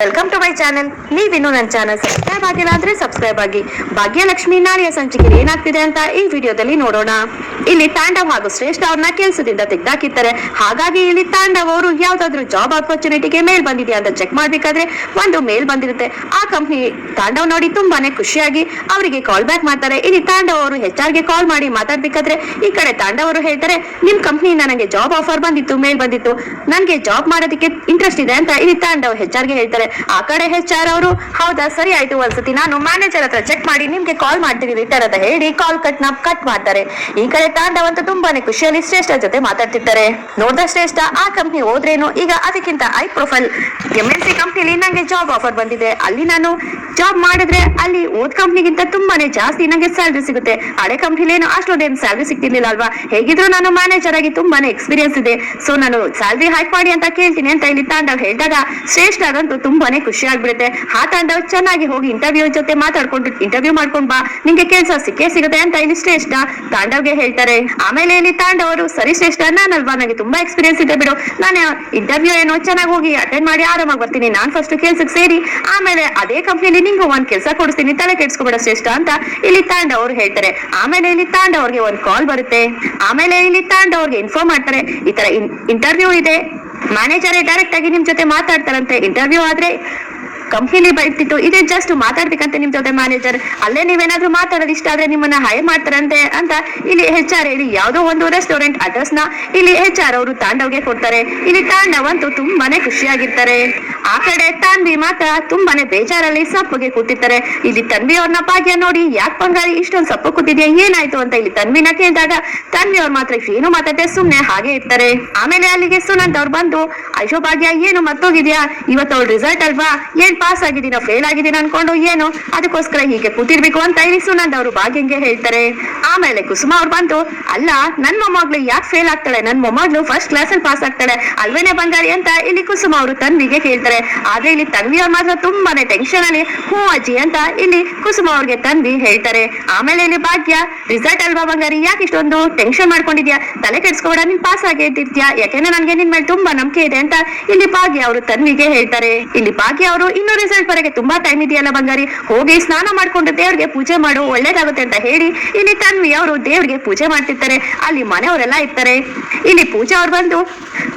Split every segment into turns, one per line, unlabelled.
Welcome to my channel. ನೀವಿನ್ನು ನನ್ನ channel subscribe ಆಗಿಲ್ಲ ಅಂದ್ರೆ ಸಬ್ಸ್ಕ್ರೈಬ್ ಆಗಿ. ಭಾಗ್ಯಲಕ್ಷ್ಮಿ ನಾಳೆಯ ಸಂಚಿಕೆ ಏನಾಗ್ತಿದೆ ಅಂತ ಈ ವಿಡಿಯೋದಲ್ಲಿ ನೋಡೋಣ. ಇಲ್ಲಿ ತಾಂಡವ್ ಹಾಗೂ ಶ್ರೇಷ್ಠ ಅವ್ರನ್ನ ಕೆಲಸದಿಂದ ತೆಗ್ದಾಕಿರ್ತಾರೆ. ಹಾಗಾಗಿ ಇಲ್ಲಿ ತಾಂಡವ್ ಅವರು ಯಾವ್ದಾದ್ರು ಜಾಬ್ ಆಪರ್ಚುನಿಟಿಗೆ ಮೇಲ್ ಬಂದಿದೆ ಅಂತ ಚೆಕ್ ಮಾಡ್ಬೇಕಾದ್ರೆ ಒಂದು ಮೇಲ್ ಬಂದಿರುತ್ತೆ. ಆ ಕಂಪ್ನಿ ತಾಂಡವ್ ನೋಡಿ ತುಂಬಾನೇ ಖುಷಿಯಾಗಿ ಅವರಿಗೆ ಕಾಲ್ ಬ್ಯಾಕ್ ಮಾಡ್ತಾರೆ. ಇಲ್ಲಿ ತಾಂಡವ್ ಅವರು HR ಗೆ ಕಾಲ್ ಮಾಡಿ ಮಾತಾಡ್ಬೇಕಾದ್ರೆ ಈ ಕಡೆ ತಾಂಡವ್ ಅವರು ಹೇಳ್ತಾರೆ, ನಿಮ್ ಕಂಪ್ನಿಯಿಂದ ನನಗೆ ಜಾಬ್ ಆಫರ್ ಬಂದಿತ್ತು, ಮೇಲ್ ಬಂದಿತ್ತು, ನನ್ಗೆ ಜಾಬ್ ಮಾಡೋದಕ್ಕೆ ಇಂಟ್ರೆಸ್ಟ್ ಇದೆ ಅಂತ ಇಲ್ಲಿ ತಾಂಡವ್ HR ಗೆ ಹೇಳ್ತಾರೆ. ಆ ಕಡೆ HR ಅವರು ಹೌದಾ ಸರಿ ಆಯ್ತು, ಒಂದ್ಸತಿ ನಾನು ಮ್ಯಾನೇಜರ್ ಹತ್ರ ಚೆಕ್ ಮಾಡಿ ನಿಮ್ಗೆ ಕಾಲ್ ಮಾಡ್ತೀನಿ ರಿಟರ್ನ್ ಅಂತ ಹೇಳಿ ಕಾಲ್ ಕಟ್ ಮಾಡ್ತಾರೆ. ಈ ಕಡೆ ತಾಂಡವ್ ಅಂತ ತುಂಬಾನೇ ಖುಷಿಯಲ್ಲಿ ಶ್ರೇಷ್ಠ ಜೊತೆ ಮಾತಾಡ್ತಿರ್ತಾರೆ. ನೋಡ್ದ ಶ್ರೇಷ್ಠ ಆ ಕಂಪ್ನಿ ಹೋದ್ರೇನು, ಈಗ ಅದಕ್ಕಿಂತ ಹೈ ಪ್ರೊಫೈಲ್ MNC ಕಂಪ್ನಿಲಿ ನಂಗೆ ಜಾಬ್ ಆಫರ್ ಬಂದಿದೆ, ಅಲ್ಲಿ ನಾನು ಜಾಬ್ ಮಾಡಿದ್ರೆ ಅಲ್ಲಿ ಓದ್ ಕಂಪ್ನಿಗಿಂತ ತುಂಬಾನೇ ಜಾಸ್ತಿ ನಂಗೆ ಸ್ಯಾಲ್ರಿ ಸಿಗುತ್ತೆ. ಹಳೆ ಕಂಪ್ನಿಲಿ ಏನು ಅಷ್ಟೊಂದೇನು ಸ್ಯಾಲ್ರಿ ಸಿಗ್ತಿರ್ಲಿಲ್ಲ ಅಲ್ವಾ, ಹೇಗಿದ್ರು ನಾನು ಮ್ಯಾನೇಜರ್ ಆಗಿ ತುಂಬಾನೇ ಎಕ್ಸ್ಪೀರಿಯನ್ಸ್ ಇದೆ, ಸೊ ನಾನು ಸ್ಯಾಲ್ರಿ ಹೈಕ್ ಮಾಡಿ ಅಂತ ಕೇಳ್ತೀನಿ ಅಂತ ಇಲ್ಲಿ ತಾಂಡವ್ ಹೇಳಿದಾಗ ಶ್ರೇಷ್ಠ ಆಗಂತೂ ತುಂಬಾನೇ ಖುಷಿ ಆಗ್ಬಿಡುತ್ತೆ. ಆ ತಾಂಡವ್ ಚೆನ್ನಾಗಿ ಹೋಗಿ ಇಂಟರ್ವ್ಯೂ ಜೊತೆ ಮಾತಾಡ್ಕೊಂಡು ಇಂಟರ್ವ್ಯೂ ಮಾಡ್ಕೊಂಡ್ ಬಾ, ನಿಂಗೆ ಕೆಲಸ ಸಿಕ್ಕೇ ಸಿಗುತ್ತೆ ಅಂತ ಇಲ್ಲಿ ಶ್ರೇಷ್ಠ ತಾಂಡವ್ಗೆ ಹೇಳ್ತಾರೆ. ಆಮೇಲೆ ಇಲ್ಲಿ ತಾಂಡವ್ ಅವರು ಸರಿ ಶ್ರೇಷ್ಠ, ನಾನಲ್ವಾ ನನಗೆ ತುಂಬಾ ಎಕ್ಸ್ಪೀರಿಯನ್ಸ್ ಇದೆ ಬಿಡು, ನಾನು ಇಂಟರ್ವ್ಯೂ ಏನೋ ಚೆನ್ನಾಗಿ ಹೋಗಿ ಅಟೆಂಡ್ ಮಾಡಿ ಆರಾಮಾಗಿ ಬರ್ತೀನಿ, ನಾನ್ ಫಸ್ಟ್ ಕೆಲ್ಸಕ್ಕೆ ಸೇರಿ ಆಮೇಲೆ ಅದೇ ಕಂಪ್ನಿಲಿ ನಿಂಗೂ ಒಂದ್ ಕೆಲಸ ಕೊಡಿಸ್ತೀನಿ, ತಲೆ ಕೆಡ್ಸ್ಕೊಬೇಡ ಶ್ರೇಷ್ಠ ಅಂತ ಇಲ್ಲಿ ತಾಂಡವ್ ಅವ್ರು ಹೇಳ್ತಾರೆ. ಆಮೇಲೆ ಇಲ್ಲಿ ತಾಂಡವ್ ಅವ್ರಿಗೆ ಒಂದ್ ಕಾಲ್ ಬರುತ್ತೆ. ಆಮೇಲೆ ಇಲ್ಲಿ ತಾಂಡವ್ ಅವ್ರಿಗೆ ಇನ್ಫಾರ್ಮ್ ಮಾಡ್ತಾರೆ, ಈ ತರ ಇಂಟರ್ವ್ಯೂ ಇದೆ, ಮ್ಯಾನೇಜರೇ ಡೈರೆಕ್ಟ್ ಆಗಿ ನಿಮ್ ಜೊತೆ ಮಾತಾಡ್ತಾರಂತೆ. ಇಂಟರ್ವ್ಯೂ ಆದ್ರೆ ಕಂಪ್ನಿಲಿ ಬರ್ತಿತ್ತು, ಇದೇ ಜಸ್ಟ್ ಮಾತಾಡ್ಬೇಕಂತ ನಿಮ್ ಜೊತೆ ಮ್ಯಾನೇಜರ್, ಅಲ್ಲೇ ನೀವೇನಾದ್ರೂ ಮಾತಾಡೋದು ಇಷ್ಟ ಆದ್ರೆ ನಿಮ್ಮನ್ನ ಹೈರ್ ಮಾಡ್ತಾರಂತೆ ಅಂತ ಇಲ್ಲಿ HR ಹೇಳಿ ಯಾವ್ದೋ ಒಂದು ರೆಸ್ಟೋರೆಂಟ್ ಅಡ್ರೆಸ್ ನ ಇಲ್ಲಿ HR ಅವರು ತಾಂಡವ್ಗೆ ಕೊಡ್ತಾರೆ. ಇಲ್ಲಿ ತಾಂಡವ್ ಅಂತೂ ತುಂಬಾನೇ ಖುಷಿಯಾಗಿರ್ತಾರೆ. ಆ ಕಡೆ ತಾನ್ವಿ ಮಾತ್ರ ತುಂಬಾನೇ ಬೇಜಾರಲ್ಲಿ ಸಪ್ಪಗೆ ಕೂತಿರ್ತಾರೆ. ಇಲ್ಲಿ ತನ್ವಿ ಅವ್ರನ್ನ ಭಾಗ್ಯ ನೋಡಿ, ಯಾಕೆ ಬಂಗಾರಿ ಇಷ್ಟೊಂದು ಸಪ್ಪು ಕೂತಿದ್ಯಾ, ಏನಾಯ್ತು ಅಂತ ಇಲ್ಲಿ ತನ್ವಿನ ಕೇಳಿದಾಗ ತನ್ವಿ ಅವ್ರ ಮಾತ್ರ ಏನು ಮಾತಾಡ್ದೆ ಸುಮ್ನೆ ಹಾಗೆ ಇರ್ತಾರೆ. ಆಮೇಲೆ ಅಲ್ಲಿಗೆ ಸುನಂತ್ ಅವ್ರು ಬಂದು, ಅಯ್ಯೋ ಭಾಗ್ಯ ಏನು ಮತ್ತೋಗಿದ್ಯಾ, ಇವತ್ತು ಅವ್ರ ರಿಸಲ್ಟ್ ಅಲ್ವಾ, ಏನ್ ಪಾಸ್ ಆಗಿದ್ದೀನ ಫೇಲ್ ಆಗಿದ್ದೀನ ಅನ್ಕೊಂಡು ಏನು ಅದಕ್ಕೋಸ್ಕರ ಹೀಗೆ ಕೂತಿರ್ಬೇಕು ಅಂತ ಇಲ್ಲಿ ಸುನಂದ್ ಅವರು ಭಾಗ್ಯಂಗೆ ಹೇಳ್ತಾರೆ. ಆಮೇಲೆ ಕುಸುಮ ಅವ್ರು ಬಂದು, ಅಲ್ಲ ನನ್ ಮೊಮ್ಮಗಳು ಯಾಕೆ ಫೇಲ್ ಆಗ್ತಾಳೆ, ನನ್ ಮೊಮ್ಮಗಳು ಫಸ್ಟ್ ಕ್ಲಾಸ್ ಅಲ್ಲಿ ಪಾಸ್ ಆಗ್ತಾಳೆ ಅಲ್ವೇನೆ ಬಂಗಾರಿ ಅಂತ ಇಲ್ಲಿ ಕುಸುಮ ಅವರು ತನ್ವಿಗೆ ಹೇಳ್ತಾರೆ. ಆದ್ರೆ ಇಲ್ಲಿ ತನ್ವಿ ಅವ್ರ ಮಾತ್ರ ತುಂಬಾನೇ ಟೆನ್ಷನ್ ಅಲ್ಲಿ ಹ್ಞೂ ಅಜ್ಜಿ ಅಂತ ಇಲ್ಲಿ ಕುಸುಮ ಅವ್ರಿಗೆ ತನ್ವಿ ಹೇಳ್ತಾರೆ. ಆಮೇಲೆ ಇಲ್ಲಿ ಭಾಗ್ಯ, ರಿಸಲ್ಟ್ ಅಲ್ವಾ ಬಂಗಾರಿ, ಯಾಕೆ ಇಷ್ಟೊಂದು ಟೆನ್ಷನ್ ಮಾಡ್ಕೊಂಡಿದ್ಯಾ, ತಲೆ ಕೆಡ್ಸ್ಕೊಬೇಡ, ನೀನ್ ಪಾಸ್ ಆಗೇ ಇರ್ತೀಯ, ಯಾಕೆಂದ್ರೆ ನನ್ಗೆ ನಿನ್ ಮೇಲೆ ತುಂಬಾ ನಂಬಿಕೆ ಇದೆ ಅಂತ ಇಲ್ಲಿ ಭಾಗ್ಯ ಅವರು ತನ್ವಿಗೆ ಹೇಳ್ತಾರೆ. ಇಲ್ಲಿ ಭಾಗ್ಯ ಅವರು ಇನ್ನು ರಿಸಲ್ಟ್ ಬರಕ್ಕೆ ತುಂಬಾ ಟೈಮ್ ಇದೆಯಲ್ಲ ಬಂಗಾರಿ, ಹೋಗಿ ಸ್ನಾನ ಮಾಡ್ಕೊಂಡು ದೇವ್ರಿಗೆ ಪೂಜೆ ಮಾಡು, ಒಳ್ಳೇದಾಗುತ್ತೆ ಅಂತ ಹೇಳಿ ಇಲ್ಲಿ ತನ್ವಿ ಅವರು ದೇವ್ರಿಗೆ ಪೂಜೆ ಮಾಡ್ತಿರ್ತಾರೆ. ಅಲ್ಲಿ ಮನೆಯವರೆಲ್ಲ ಇರ್ತಾರೆ. ಇಲ್ಲಿ ಪೂಜಾ ಅವ್ರು ಬಂದು,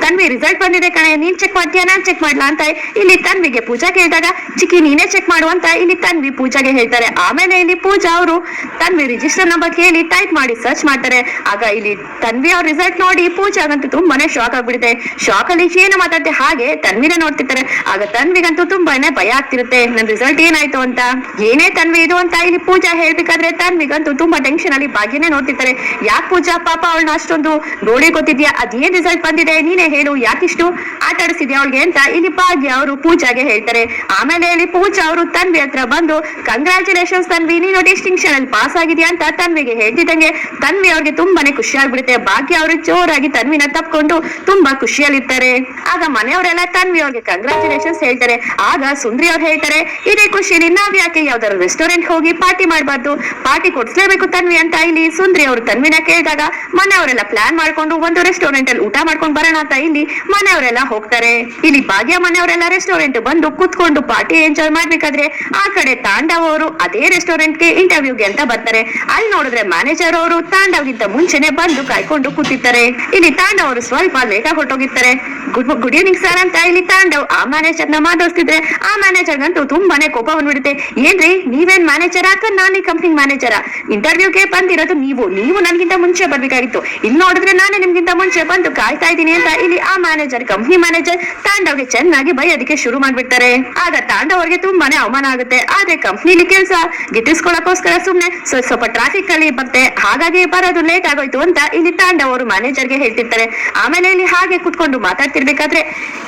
ತನ್ವಿ ರಿಸಲ್ಟ್ ಬಂದಿದೆ ಕಣೆ, ನೀನ್ ಚೆಕ್ ಮಾಡ್ತೀಯಾ ನಾನ್ ಚೆಕ್ ಮಾಡ್ಲಾ ಅಂತ ಇಲ್ಲಿ ತನ್ವಿಗೆ ಪೂಜಾ ಕೇಳಿದಾಗ, ಚಿಕ್ಕಿ ನೀನೇ ಚೆಕ್ ಮಾಡು ಅಂತ ಇಲ್ಲಿ ತನ್ವಿ ಪೂಜಾಗೆ ಹೇಳ್ತಾರೆ. ಆಮೇಲೆ ಇಲ್ಲಿ ಪೂಜಾ ಅವರು ತನ್ವಿ ರಿಜಿಸ್ಟರ್ ನಂಬರ್ ಕೇಳಿ ಟೈಪ್ ಮಾಡಿ ಸರ್ಚ್ ಮಾಡ್ತಾರೆ. ಆಗ ಇಲ್ಲಿ ತನ್ವಿ ಅವ್ರ ರಿಸಲ್ಟ್ ನೋಡಿ ಪೂಜಾಗಂತೂ ತುಂಬಾನೇ ಶಾಕ್ ಆಗ್ಬಿಡುತ್ತೆ. ಶಾಕ್ ಅಲ್ಲಿ ಏನು ಮಾತಾಡ್ತೆ ಹಾಗೆ ತನ್ವಿನ ನೋಡ್ತಿರ್ತಾರೆ. ಆಗ ತನ್ವಿಗಂತೂ ತುಂಬಾನೇ ಭಯ ಆಗ್ತಿರುತ್ತೆ, ನನ್ ರಿಸಲ್ಟ್ ಏನಾಯ್ತು ಅಂತ, ಏನೇ ತನ್ವಿ ಇದು ಅಂತ ಇಲ್ಲಿ ಪೂಜಾ ಹೇಳ್ಬೇಕಾದ್ರೆ ತನ್ವಿಗಂತೂ ತುಂಬಾ ಟೆನ್ಷನ್ ಅಲ್ಲಿ ಭಾಗ್ಯನೇ ನೋಡ್ತಿರ್ತಾರೆ. ಯಾಕೆ ಪೂಜಾ ಪಾಪ ಅವಳನ್ನ ಅಷ್ಟೊಂದು ನೋಡಿ ಗೊತ್ತಿದ್ಯಾ, ಅದೇನ್ ರಿಸಲ್ಟ್ ಬಂದಿದೆ ನೀನೇ ಹೇಳು, ಯಾಕಿಷ್ಟು ಆಟ ಆಡಿಸಿದ್ಯಾ ಅವಳಿಗೆ ಅಂತ ಇಲ್ಲಿ ಭಾಗ್ಯ ಅವರು ಪೂಜಾಗೆ ಹೇಳ್ತಾರೆ. ಆಮೇಲೆ ಇಲ್ಲಿ ಪೂಜಾ ಅವರು ತನ್ವಿ ಹತ್ರ ಬಂದು, ಕಂಗ್ರಾಚುಲೇಷನ್ಸ್ ತನ್ವಿ, ನೀನು ಡಿಸ್ಟಿಂಕ್ಷನ್ ಅಲ್ಲಿ ಪಾಸ್ ಆಗಿದ್ಯಾ ಅಂತ ತನ್ವಿಗೆ ಹೇಳ್ತಿದ್ದಂಗೆ ತನ್ವಿ ಅವ್ರಿಗೆ ತುಂಬಾನೇ ಖುಷಿ ಆಗ್ಬಿಡುತ್ತೆ. ಭಾಗ್ಯ ಅವರು ಜೋರಾಗಿ ತನ್ವಿನ ತಪ್ಕೊಂಡು ತುಂಬಾ ಖುಷಿಯಲ್ಲಿರ್ತಾರೆ. ಆಗ ಮನೆಯವರೆಲ್ಲ ತನ್ವಿ ಅವ್ರಿಗೆ ಕಂಗ್ರಾಚುಲೇಷನ್ಸ್ ಹೇಳ್ತಾರೆ. ಆಗ ಸುಂದ್ರಿ ಅವ್ರು ಹೇಳ್ತಾರೆ, ಇದೇ ಖುಷಿಲಿ ನಾವ್ ಯಾಕೆ ಯಾವ್ದಾದ್ರು ರೆಸ್ಟೋರೆಂಟ್ ಹೋಗಿ ಪಾರ್ಟಿ ಮಾಡ್ಬಾರ್ದು, ಪಾರ್ಟಿ ಕೊಡ್ಸ್ಲೇಬೇಕು ತನ್ವಿ ಅಂತ ಇಲ್ಲಿ ಸುಂದ್ರಿ ಅವರು ತನ್ವಿನ ಕೇಳಿದಾಗ ಮನೆಯವರೆಲ್ಲ ಪ್ಲಾನ್ ಮಾಡ್ಕೊಂಡು ಒಂದು ರೆಸ್ಟೋರೆಂಟ್ ಅಲ್ಲಿ ಊಟ ಮಾಡ್ಕೊಂಡು ಬರೋಣ ಅಂತ ಇಲ್ಲಿ ಮನೆಯವರೆಲ್ಲ ಹೋಗ್ತಾರೆ. ಇಲ್ಲಿ ಭಾಗ್ಯ ಮನೆಯವರೆಲ್ಲ ರೆಸ್ಟೋರೆಂಟ್ ಬಂದು ಕುತ್ಕೊಂಡು ಪಾರ್ಟಿ ಎಂಜಾಯ್ ಮಾಡ್ಬೇಕಾದ್ರೆ ಆ ಕಡೆ ತಾಂಡವ್ ಅವರು ಅದೇ ರೆಸ್ಟೋರೆಂಟ್ ಗೆ ಇಂಟರ್ವ್ಯೂಗೆ ಅಂತ ಬರ್ತಾರೆ. ಅಲ್ಲಿ ನೋಡಿದ್ರೆ ಮ್ಯಾನೇಜರ್ ಅವರು ತಾಂಡವ್ಗಿಂತ ಮುಂಚೆನೆ ಬಂದು ಕಾಯ್ಕೊಂಡು ಕೂತಿರ್ತಾರೆ. ಇಲ್ಲಿ ತಾಂಡವ್ ಅವರು ಸ್ವಲ್ಪ ಲೇಟ್ ಆಗಿ ಹೊರಟೋಗಿರ್ತಾರೆ. ಗುಡ್ ಈವ್ನಿಂಗ್ ಸರ್ ಅಂತ ಇಲ್ಲಿ ತಾಂಡವ್ ಆ ಮ್ಯಾನೇಜರ್ ನ ಮಾತಾಡ್ತಿದ್ರೆ ಆ ಮ್ಯಾನೇಜರ್ ಗಂತೂ ತುಂಬಾನೇ ಕೋಪ ಬಂದ್ಬಿಡುತ್ತೆ. ಏನ್ರಿ ನೀವೇನ್ ಮ್ಯಾನೇಜರ್ ಆಕ, ನಾನು ಈ ಕಂಪ್ನಿ ಮ್ಯಾನೇಜರ, ಇಂಟರ್ವ್ಯೂಗೆ ಬಂದಿರೋದು ನೀವು ನನ್ಗಿಂತ ಮುಂಚೆ ಬರ್ಬೇಕಾಗಿತ್ತು, ಇಲ್ಲಿ ನೋಡಿದ್ರೆ ನಾನೇ ನಿಮ್ಗಿಂತ ಮುಂಚೆ ಬಂದು ಕಾಯ್ತಾ ಇದ್ದೀನಿ ಅಂತ ಇಲ್ಲಿ ಆ ಮ್ಯಾನೇಜರ್ ಕಂಪ್ನಿ ಮ್ಯಾನೇಜರ್ ತಾಂಡವ್ಗೆ ಚೆನ್ನಾಗಿ ಬೈಯೋದಕ್ಕೆ ಶುರು ಮಾಡ್ಬಿಡ್ತಾರೆ. ಆಗ ತಾಂಡವ್ ಅವ್ರಿಗೆ ತುಂಬಾನೇ ಅವಮಾನ ಆಗುತ್ತೆ. ಆದ್ರೆ ಕಂಪ್ನಿಲಿ ಕೆಲಸ ಗಿಟ್ಟಿಸ್ಕೊಳ್ಳೋಕೋಸ್ಕರ ಸುಮ್ನೆ ಸ್ವಲ್ಪ ಟ್ರಾಫಿಕ್ ಅಲ್ಲಿ ಬರುತ್ತೆ, ಹಾಗಾಗಿ ಬರೋದು ಲೇಟ್ ಆಗೋಯ್ತು ಅಂತ ಇಲ್ಲಿ ತಾಂಡವ್ ಅವರು ಮ್ಯಾನೇಜರ್ಗೆ ಹೇಳ್ತಿರ್ತಾರೆ. ಆಮೇಲೆ ಇಲ್ಲಿ ಹಾಗೆ ಕುತ್ಕೊಂಡು ಮಾತಾಡ್ತಿರ್ಬೇಕಾದ್ರೆ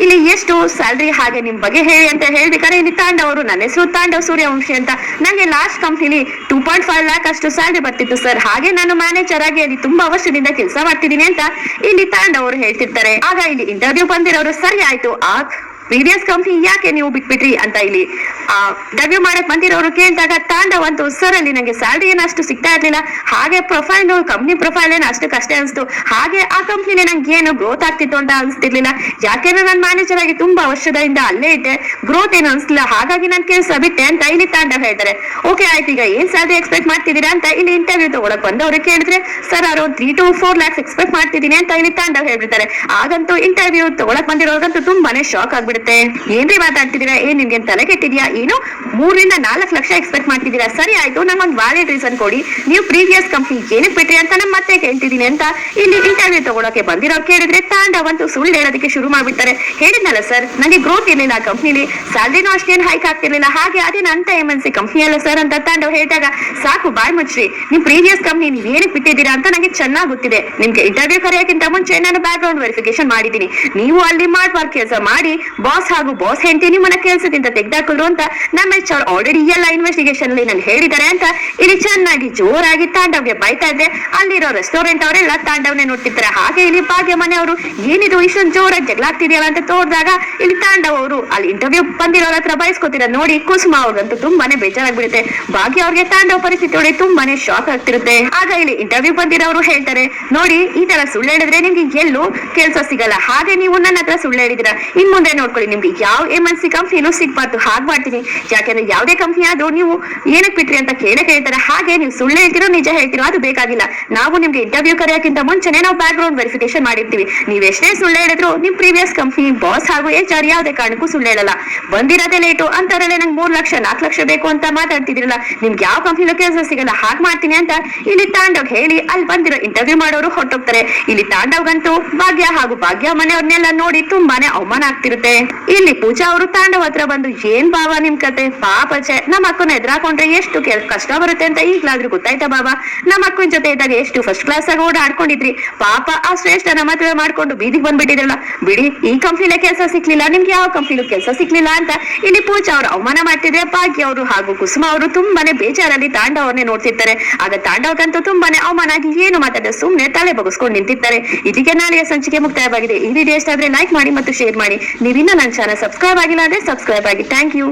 ಇಲ್ಲಿ ಎಷ್ಟು ಸ್ಯಾಲ್ರಿ ಹಾಗೆ ನಿಮ್ ಬಗ್ಗೆ ಹೇಳಿ ಅಂತ ಹೇಳ್ಬೇಕಾದ್ರೆ ಇಲ್ಲಿ ತಾಂಡವ್ ಅವರು, ನನ್ನ ಹೆಸರು ತಾಂಡವ್ ಸೂರ್ಯವಂಶಿ ಅಂತ, ನಂಗೆ ಲಾಸ್ಟ್ ಕಂಪ್ನಿಲಿ 2.5 ಲ್ಯಾಕ್ ಅಷ್ಟು ಸ್ಯಾಲ್ರಿ ಬರ್ತಿತ್ತು ಸರ್, ಹಾಗೆ ನಾನು ಮ್ಯಾನೇಜರ್ ಆಗಿ ಅಲ್ಲಿ ತುಂಬಾ ವರ್ಷದಿಂದ ಕೆಲಸ ಮಾಡ್ತಿದ್ದೀನಿ ಅಂತ ಇಲ್ಲಿ ತಾಂಡವ್ ಅವರು ಹೇಳ್ತಿರ್ತಾರೆ. ಆಗ ಇಲ್ಲಿ ಇಂಟರ್ವ್ಯೂ ಬಂದಿರೋರು, ಸರಿ ಆಯ್ತು ಪ್ರೀವಿಯಸ್ ಕಂಪ್ನಿ ಯಾಕೆ ನೀವು ಬಿಟ್ಬಿಟ್ರಿ ಅಂತ ಇಲ್ಲಿ ಡೆಬ್ಯೂ ಮಾಡಕ್ ಬಂದಿರೋರು ಕೇಳಿದಾಗ ತಾಂಡವ್ ಅಂತೂ ಸರ್ ಅಲ್ಲಿ ನಂಗೆ ಸ್ಯಾಲ್ರಿ ಏನು ಅಷ್ಟು ಸಿಗ್ತಾ ಇರ್ಲಿಲ್ಲ, ಹಾಗೆ ಪ್ರೊಫೈಲ್ ಕಂಪ್ನಿ ಪ್ರೊಫೈಲ್ ಏನು ಅಷ್ಟಕ್ಕಷ್ಟೇ ಅನಿಸ್ತು, ಹಾಗೆ ಆ ಕಂಪ್ನಿಲಿ ನಂಗೆ ಏನು ಗ್ರೋತ್ ಆಗ್ತಿತ್ತು ಅಂತ ಅನಿಸ್ತಿರ್ಲಿಲ್ಲ, ಯಾಕೆಂದ್ರೆ ನಾನು ಮ್ಯಾನೇಜರ್ ಆಗಿ ತುಂಬಾ ವರ್ಷದಿಂದ ಅಲ್ಲೇ ಇದ್ದೆ, ಗ್ರೋತ್ ಏನು ಅನಿಸ್ಲಿಲ್ಲ, ಹಾಗಾಗಿ ನಾನು ಕೆಲಸ ಬಿಟ್ಟೆ ಅಂತ ಇಲ್ಲಿ ತಾಂಡವ್ ಹೇಳ್ತಾರೆ. ಓಕೆ ಆಯ್ತು, ಈಗ ಏನ್ ಸ್ಯಾಲ್ರಿ ಎಕ್ಸ್ಪೆಕ್ಟ್ ಮಾಡ್ತಿದ್ದೀರಾ ಅಂತ ಇಲ್ಲಿ ಇಂಟರ್ವ್ಯೂ ತಗೊಳಕ್ ಬಂದವ್ರು ಕೇಳಿದ್ರೆ sir around 3 to 4 lakhs expect ಮಾಡ್ತಿದ್ದೀನಿ ಅಂತ ಇಲ್ಲಿ ತಾಂಡವ್ ಹೇಳ್ಬಿಡ್ತಾರೆ. ಆಗಂತೂ ಇಂಟರ್ವ್ಯೂ ತಗೊಳಕ್ ಬಂದಿರೋರ್ಗಂತೂ ತುಂಬಾನೇ ಶಾಕ್ ಆಗ್ಬಿಡುತ್ತೆ. ಏನ್ರಿ ಮಾತಾಡ್ತಿದ್ದೀರಾ, ಏನ್ ನಿಮ್ಗೆ ತಲೆ ಕೆಟ್ಟಿದ್ಯಾ, ಏನು 3 ರಿಂದ 4 ಲಕ್ಷ ಎಕ್ಸ್ಪೆಕ್ಟ್ ಮಾಡ್ತಿದ್ದೀರಾ, ಸರಿ ಆಯ್ತು ನಂಗೊಂದು ವ್ಯಾಲಿಡ್ ರೀಸನ್ ಕೊಡಿ, ನೀವು ಪ್ರೀವಿಯಸ್ ಕಂಪ್ನಿ ಏನಕ್ಕೆ ಬಿಟ್ರಿ ಅಂತ ನಾನು ಮತ್ತೆ ಕೇಳ್ತಿದ್ದೀನಿ ಅಂತ ಇಲ್ಲಿ ಇಂಟರ್ವ್ಯೂ ತಗೊಳಕ್ಕೆ ಬಂದಿರೋರು ಕೇಳಿದ್ರೆ ತಾಂಡವ್ ಅಂತೂ ಸುಳ್ಳು ಹೇಳೋದಕ್ಕೆ ಶುರು ಮಾಡ್ಬಿಡ್ತಾರೆ. ಹೇಳಿದ್ನಲ್ಲ ಸರ್ ನನಗೆ ಗ್ರೋತ್ ಇರ್ಲಿಲ್ಲ, ಕಂಪ್ನಿಲಿ ಸ್ಯಾಲ್ರಿನೂ ಅಷ್ಟೇನು ಹೈಕ್ ಆಗ್ತಿರ್ಲಿಲ್ಲ, ಹಾಗೆ ಅದೇನು ಅಂತ MNC ಕಂಪ್ನಿ ಅಲ್ಲ ಸರ್ ಅಂತ ತಾಂಡವ್ ಹೇಳಿದಾಗ ಸಾಕು ಬಾಯ್ ಮುಚ್ಚ್ರಿ, ನಿಮ್ ಪ್ರೀವಿಯಸ್ ಕಂಪ್ನಿ ನೀವ್ ಏನಕ್ಕೆ ಬಿಟ್ಟಿದ್ದೀರಾ ಅಂತ ನನಗೆ ಚೆನ್ನಾಗಿ ಗೊತ್ತಿದೆ, ನಿಮ್ಗೆ ಇಂಟರ್ವ್ಯೂ ಕರೆಯೋಕ್ಕಿಂತ ಮುಂಚೆ ನಾನು ಬ್ಯಾಕ್ ಗ್ರೌಂಡ್ ವೆರಿಫಿಕೇಶನ್ ಮಾಡಿದ್ದೀನಿ, ನೀವು ಅಲ್ಲಿ ಮಾಡುವ ಕೆಲಸ ಮಾಡಿ ಬಾಸ್ ಹಾಗೂ ಬಾಸ್ ಹೆಂಡತಿ ನಿಮ್ಮನ್ನ ಕೆಲಸದಿಂದ ತೆಗೆದಾಕಿದ್ರು ಅಂತ ನಮ್ಮ HR ಆಲ್ರೆಡಿ ಎಲ್ಲ ಇನ್ವೆಸ್ಟಿಗೇಷನ್ ಅಲ್ಲಿ ನಾನು ಹೇಳಿದ್ದಾರೆ ಅಂತ ಇಲ್ಲಿ ಚೆನ್ನಾಗಿ ಜೋರಾಗಿ ತಾಂಡವ್ಗೆ ಬೈತಾ ಇದ್ದೆ. ಅಲ್ಲಿರೋ ರೆಸ್ಟೋರೆಂಟ್ ಅವರೆಲ್ಲ ತಾಂಡವ್ನೇ ನೋಡ್ತಿರ್ತಾರೆ. ಹಾಗೆ ಇಲ್ಲಿ ಭಾಗ್ಯ ಮನೆಯವರು ಏನಿದು ಇಷ್ಟೊಂದು ಜೋರಾಗಿ ಜಗಳ ಆಗ್ತಿದೆಯಲ್ಲ ಅಂತ ತೋರಿದಾಗ ಇಲ್ಲಿ ತಾಂಡವ್ ಅವರು ಅಲ್ಲಿ ಇಂಟರ್ವ್ಯೂ ಬಂದಿರೋರ ಹತ್ರ ಬಯಸ್ಕೊತಿರ ನೋಡಿ ಕುಸುಮ ಅವ್ರಿಗಂತೂ ತುಂಬಾನೇ ಬೇಜಾರಾಗ್ಬಿಡುತ್ತೆ. ಭಾಗ್ಯ ಅವ್ರಿಗೆ ತಾಂಡವ್ ಪರಿಸ್ಥಿತಿ ನೋಡಿ ತುಂಬಾನೇ ಶಾಕ್ ಆಗ್ತಿರುತ್ತೆ. ಆಗ ಇಲ್ಲಿ ಇಂಟರ್ವ್ಯೂ ಬಂದಿರೋರು ಹೇಳ್ತಾರೆ, ನೋಡಿ ಈ ತರ ಸುಳ್ಳು ಹೇಳಿದ್ರೆ ನಿಮ್ಗೆ ಎಲ್ಲೂ ಕೆಲಸ ಸಿಗಲ್ಲ, ಹಾಗೆ ನೀವು ನನ್ನ ಹತ್ರ ಸುಳ್ಳು ಹೇಳಿದಿರಾ, ಇನ್ ಮುಂದೆ ನೋಡ್ಕೊಳ್ಳಿ ನಿಮ್ಗೆ ಯಾವ MNC ಕಂಪ್ನಿನೂ ಸಿಗ್ಬಾರ್ದು, ಹಾಗೆ ಮಾಡ್ತೀನಿ, ಯಾಕೆಂದ್ರೆ ಯಾವುದೇ ಕಂಪ್ನಿ ಆದ್ರೂ ನೀವು ಏನಕ್ಕೆ ಬಿಟ್ರಿ ಅಂತ ಕೇಳ್ತಾರೆ, ಹಾಗೆ ನೀವು ಸುಳ್ಳು ಹೇಳ್ತಿರೋ ನಿಜ ಹೇಳ್ತಿರೋ ಅದು ಬೇಕಾಗಿಲ್ಲ, ನಾವು ನಿಮ್ಗೆ ಇಂಟರ್ವ್ಯೂ ಕರೆಯೋಕ್ಕಿಂತ ಮುಂಚೆನೆ ನಾವು ಬ್ಯಾಕ್ ಗ್ರೌಂಡ್ ವೆರಿಫಿಕೇಶನ್ ಮಾಡಿರ್ತೀವಿ, ನೀವ್ ಎಷ್ಟೇ ಸುಳ್ಳು ಹೇಳಿದ್ರು ನಿಮ್ ಪ್ರೀವಿಯಸ್ ಕಂಪ್ನಿ ಬಾಸ್ ಹಾಗೂ HR ಯಾವುದೇ ಕಾರಣಕ್ಕೂ ಸುಳ್ಳು ಹೇಳಲ್ಲ, ಬಂದಿರೋದೇ ಲೇಟು ಅಂತಾರಲ್ಲೇ ನಂಗೆ 3 ಲಕ್ಷ 4 ಲಕ್ಷ ಬೇಕು ಅಂತ ಮಾತಾಡ್ತಿದ್ರಲ್ಲ, ನಿಮ್ಗೆ ಯಾವ ಕಂಪ್ನಿಲೂ ಕೆಲಸ ಸಿಗಲ್ಲ, ಹಾಗೆ ಮಾಡ್ತೀನಿ ಅಂತ ಇಲ್ಲಿ ತಾಂಡವ್ ಹೇಳಿ ಅಲ್ಲಿ ಬಂದಿರೋ ಇಂಟರ್ವ್ಯೂ ಮಾಡೋರು ಹೊರಟೋಗ್ತಾರೆ. ಇಲ್ಲಿ ತಾಂಡವ್ಗಂತೂ ಭಾಗ್ಯ ಹಾಗೂ ಭಾಗ್ಯ ಮನೆಯವ್ರನ್ನೆಲ್ಲ ನೋಡಿ ತುಂಬಾನೇ ಅವಮಾನ ಆಗ್ತಿರುತ್ತೆ. ಇಲ್ಲಿ ಪೂಜಾ ಅವರು ತಾಂಡವ್ ಹತ್ರ ಬಂದು ಏನ್ ಬಾವ ನಿಮ್ ಕತೆ, ಪಾಪಚೆ ನಮ್ಮ ಅಕ್ಕನ ಎದುರಾಕೊಂಡ್ರೆ ಎಷ್ಟು ಕಷ್ಟ ಬರುತ್ತೆ ಅಂತ ಈಗ್ಲಾದ್ರೂ ಗೊತ್ತಾಯ್ತಾ ಬಾಬಾ, ನಮ್ಮ ಅಕ್ಕನ ಜೊತೆ ಇದ್ದಾಗ ಎಷ್ಟು ಫಸ್ಟ್ ಕ್ಲಾಸ್ ಆಗಿ ಓಡಾಡ್ಕೊಂಡಿದ್ರಿ, ಪಾಪ ಆ ಶ್ರೇಷ್ಠನ ಮದುವೆ ಮಾಡ್ಕೊಂಡು ಬೀದಿಗೆ ಬಂದ್ಬಿಟ್ಟಿದ್ರಲ್ಲ, ಬಿಡಿ ಈ ಕಂಪ್ನಿಲೇ ಕೆಲಸ ಸಿಕ್ಲಿಲ್ಲ, ನಿಮ್ಗೆ ಯಾವ ಕಂಪ್ನಿಲೂ ಕೆಲಸ ಸಿಕ್ಲಿಲ್ಲ ಅಂತ ಇಲ್ಲಿ ಪೂಜಾ ಅವರು ಅವಮಾನ ಮಾಡ್ತಿದ್ರೆ ಭಾಗ್ಯ ಅವರು ಹಾಗೂ ಕುಸುಮ ಅವರು ತುಂಬಾನೇ ಬೇಜಾರಲ್ಲಿ ತಾಂಡವ್ ಅವ್ರನ್ನೇ ನೋಡ್ತಿರ್ತಾರೆ. ಆಗ ತಾಂಡವ್ಗಂತೂ ತುಂಬಾನೇ ಅವಮಾನ ಆಗಿ ಏನು ಮಾತಾಡ ಸುಮ್ನೆ ತಲೆ ಬಗ್ಸ್ಕೊಂಡು ನಿಂತಿರ್ತಾರೆ. ಇದಕ್ಕೆ ನಾಳೆಯ ಸಂಚಿಕೆ ಮುಕ್ತಾಯವಾಗಿದೆ. ಈ ವಿಡಿಯೋ ಇಷ್ಟ ಆದ್ರೆ ಲೈಕ್ ಮಾಡಿ ಮತ್ತು ಶೇರ್ ಮಾಡಿ. ನೀವಿನ್ನ ನನ್ನ ಚಾನಲ್ ಸಬ್ಸ್ಕ್ರೈಬ್ ಆಗಿಲ್ಲ ಅಂದ್ರೆ ಸಬ್ಸ್ಕ್ರೈಬ್ ಆಗಿ. Thank you.